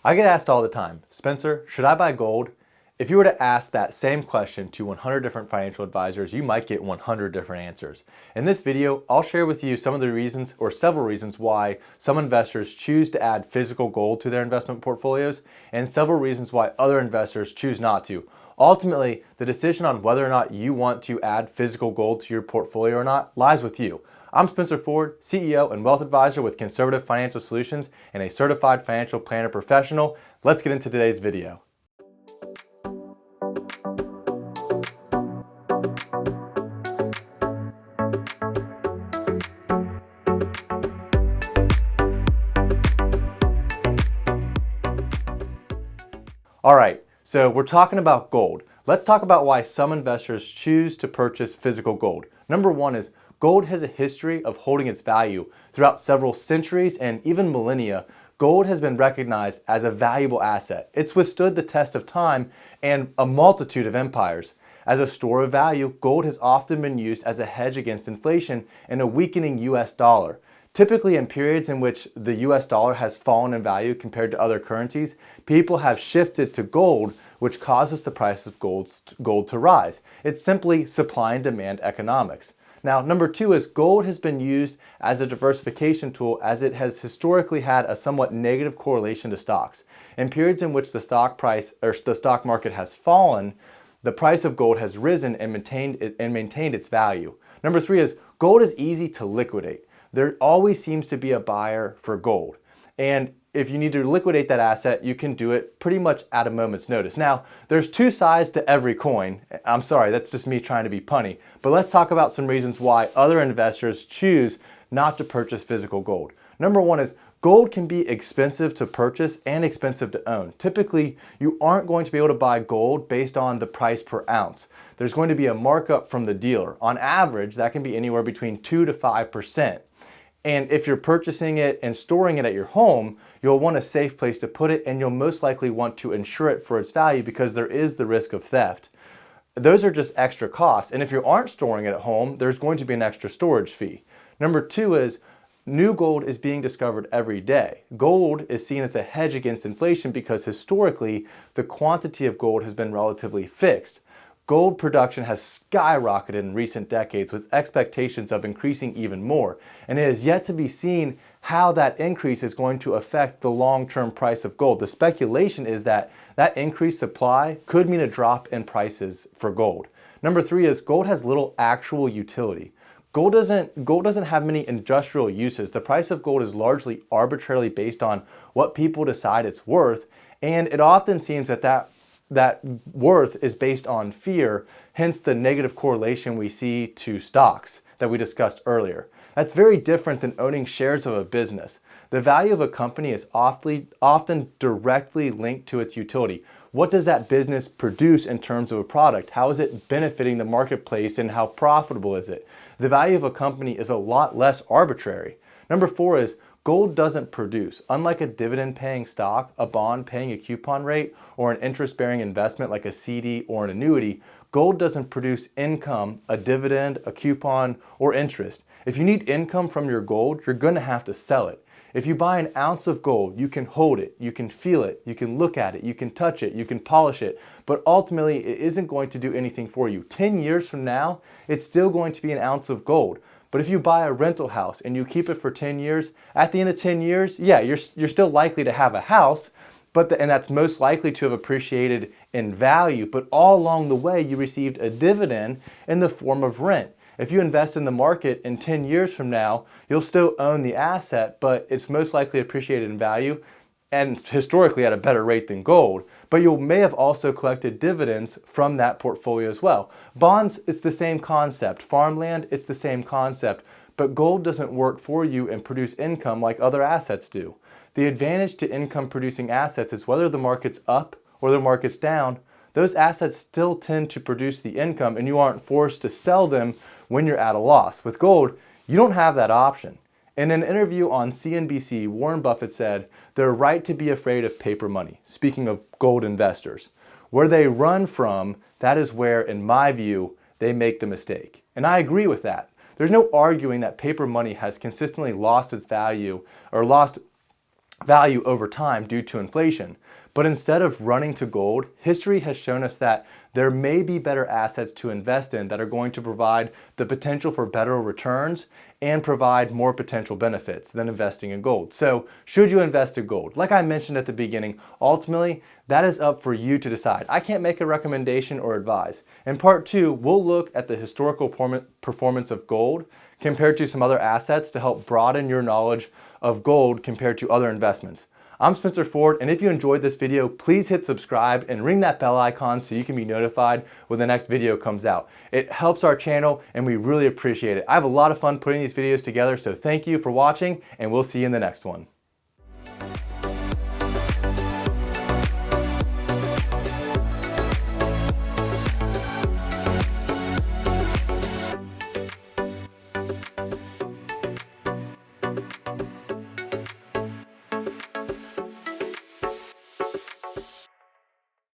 I get asked all the time, Spencer, should I buy gold? If you were to ask that same question to 100 different financial advisors, you might get 100 different answers. In this video, I'll share with you some of the reasons or several reasons why some investors choose to add physical gold to their investment portfolios and several reasons why other investors choose not to. Ultimately, the decision on whether or not you want to add physical gold to your portfolio or not lies with you. I'm Spencer Ford, CEO and Wealth Advisor with Conservative Financial Solutions and a Certified Financial Planner Professional. Let's get into today's video. All right, so we're talking about gold. Let's talk about why some investors choose to purchase physical gold. Number one is gold has a history of holding its value. Throughout several centuries and even millennia, gold has been recognized as a valuable asset. It's withstood the test of time and a multitude of empires. As a store of value, gold has often been used as a hedge against inflation and a weakening US dollar. Typically in periods in which the US dollar has fallen in value compared to other currencies, people have shifted to gold, which causes the price of gold to rise. It's simply supply and demand economics. Now, number two is gold has been used as a diversification tool as it has historically had a somewhat negative correlation to stocks. In periods in which the stock price or the stock market has fallen, the price of gold has risen and maintained its value. Number three is gold is easy to liquidate. There always seems to be a buyer for gold. And if you need to liquidate that asset, you can do it pretty much at a moment's notice. Now, there's two sides to every coin. I'm sorry, that's just me trying to be punny. But let's talk about some reasons why other investors choose not to purchase physical gold. Number one is gold can be expensive to purchase and expensive to own. Typically, you aren't going to be able to buy gold based on the price per ounce. There's going to be a markup from the dealer. On average, that can be anywhere between 2 to 5%. And if you're purchasing it and storing it at your home, you'll want a safe place to put it and you'll most likely want to insure it for its value because there is the risk of theft. Those are just extra costs. And if you aren't storing it at home, there's going to be an extra storage fee. Number two is new gold is being discovered every day. Gold is seen as a hedge against inflation because historically the quantity of gold has been relatively fixed. Gold production has skyrocketed in recent decades with expectations of increasing even more, and it is yet to be seen how that increase is going to affect the long-term price of gold. The speculation is that that increased supply could mean a drop in prices for gold. Number three is gold has little actual utility. Gold doesn't have many industrial uses. The price of gold is largely arbitrarily based on what people decide it's worth, and it often seems that worth is based on fear, hence the negative correlation we see to stocks that we discussed earlier. That's very different than owning shares of a business. The value of a company is often directly linked to its utility. What does that business produce in terms of a product? How is it benefiting the marketplace and how profitable is it? The value of a company is a lot less arbitrary. Number four is gold doesn't produce. Unlike a dividend-paying stock, a bond paying a coupon rate, or an interest-bearing investment like a CD or an annuity, gold doesn't produce income, a dividend, a coupon, or interest. If you need income from your gold, you're going to have to sell it. If you buy an ounce of gold, you can hold it, you can feel it, you can look at it, you can touch it, you can polish it, but ultimately it isn't going to do anything for you. 10 years from now, it's still going to be an ounce of gold. But if you buy a rental house and you keep it for 10 years, at the end of 10 years, yeah, you're still likely to have a house, and that's most likely to have appreciated in value, but all along the way you received a dividend in the form of rent. If you invest in the market in 10 years from now, you'll still own the asset, but it's most likely appreciated in value and historically at a better rate than gold. But you may have also collected dividends from that portfolio as well. Bonds, it's the same concept. Farmland, it's the same concept. But gold doesn't work for you and produce income like other assets do. The advantage to income producing assets is whether the market's up or the market's down, those assets still tend to produce the income and you aren't forced to sell them when you're at a loss. With gold, you don't have that option. In an interview on CNBC, Warren Buffett said, "They're right to be afraid of paper money," speaking of gold investors. Where they run from, that is where, in my view, they make the mistake. And I agree with that. There's no arguing that paper money has consistently lost its value or lost value over time due to inflation. But instead of running to gold, history has shown us that there may be better assets to invest in that are going to provide the potential for better returns and provide more potential benefits than investing in gold. So, should you invest in gold? Like I mentioned at the beginning, ultimately, that is up for you to decide. I can't make a recommendation or advise. In part 2, we'll look at the historical performance of gold compared to some other assets to help broaden your knowledge of gold compared to other investments. I'm Spencer Ford, and if you enjoyed this video, please hit subscribe and ring that bell icon so you can be notified when the next video comes out. It helps our channel and we really appreciate it. I have a lot of fun putting these videos together, so thank you for watching and we'll see you in the next one.